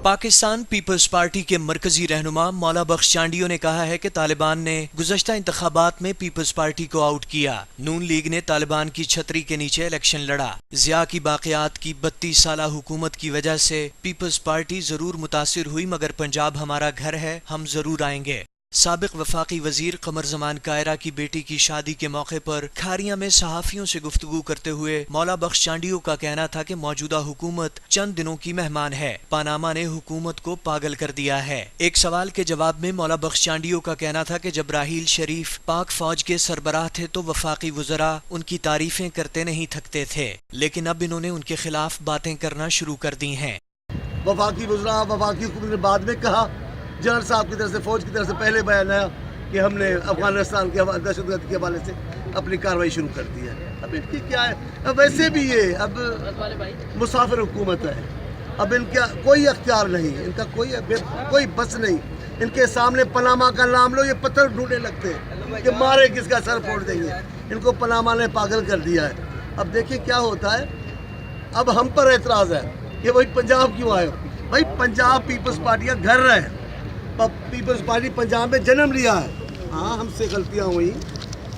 Pakistan Peoples party کے مرکزی رہنما مولا بخش چانڈیو نے کہا ہے کہ طالبان نے گزشتہ انتخابات میں پیپلز پارٹی کو آؤٹ کیا۔ نون لیگ نے طالبان کی چھتری کے نیچے الیکشن لڑا۔ ضیاء کی باقیات کی 32 سالہ حکومت کی وجہ سے پیپلز پارٹی ضرور متاثر ہوئی، مگر پنجاب ہمارا گھر ہے، ہم ضرور آئیں گے۔ سابق وفاقی وزیر قمر زمان کائرہ کی بیٹی کی شادی کے موقع پر کھاریاں میں صحافیوں سے گفتگو کرتے ہوئے مولا بخش چانڈیو کا کہنا تھا کہ موجودہ حکومت چند دنوں کی مہمان ہے، پاناما نے حکومت کو پاگل کر دیا ہے۔ ایک سوال کے جواب میں مولا بخش چانڈیو کا کہنا تھا کہ جب راحیل شریف پاک فوج کے سربراہ تھے تو وفاقی وزراء ان کی تعریفیں کرتے نہیں تھکتے تھے، لیکن اب انہوں نے ان کے خلاف باتیں کرنا شروع کر دی ہیں۔ وفاقی وزراء وفاقی حکومت نے بعد میں کہا، جنرل صاحب کی طرف سے فوج کی طرف سے پہلے بیان آیا کہ ہم نے افغانستان کے دہشت گردی کے حوالے سے اپنی کارروائی شروع کر دی ہے۔ اب ان کی کیا ہے، اب ویسے بھی یہ اب مسافر حکومت ہے، اب ان کا کوئی اختیار نہیں، ان کا کوئی بس نہیں۔ ان کے سامنے پاناما کا نام لو، یہ پتھر ڈھونڈنے لگتے ہیں کہ مارے کس کا سر پھوڑ دیں گے۔ ان کو پاناما نے پاگل کر دیا ہے۔ اب دیکھیں کیا ہوتا ہے، اب ہم پر اعتراض ہے کہ وہی پنجاب کیوں آئے ہو؟ بھائی پنجاب پیپلز پارٹی کا گھر ہے، پیپلز پارٹی پنجاب میں جنم لیا ہے۔ ہاں ہم سے غلطیاں ہوئی،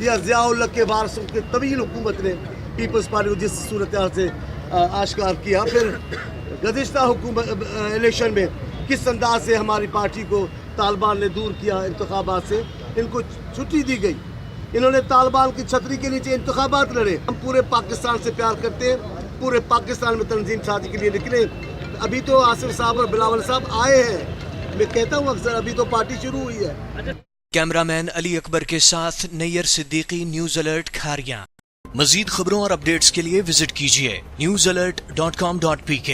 یا ضیاء الحق کے وارثوں کے طویل حکومت نے پیپلز پارٹی کو جس صورتحال سے آشکار کیا، پھر گزشتہ حکومت الیکشن میں کس انداز سے ہماری پارٹی کو طالبان نے دور کیا انتخابات سے، ان کو چھٹی دی گئی، انہوں نے طالبان کی چھتری کے نیچے انتخابات لڑے۔ ہم پورے پاکستان سے پیار کرتے ہیں، پورے پاکستان میں تنظیم سازی کے لیے نکلے۔ ابھی تو آصف صاحب اور بلاول صاحب آئے ہیں، میں کہتا ہوں اکثر ابھی تو پارٹی شروع ہوئی ہے۔ کیمرہ مین علی اکبر کے ساتھ near Siddiqui, news alert Kharian. مزید خبروں اور اپڈیٹس کے لیے وزٹ کیجیے newsalert.com.pk۔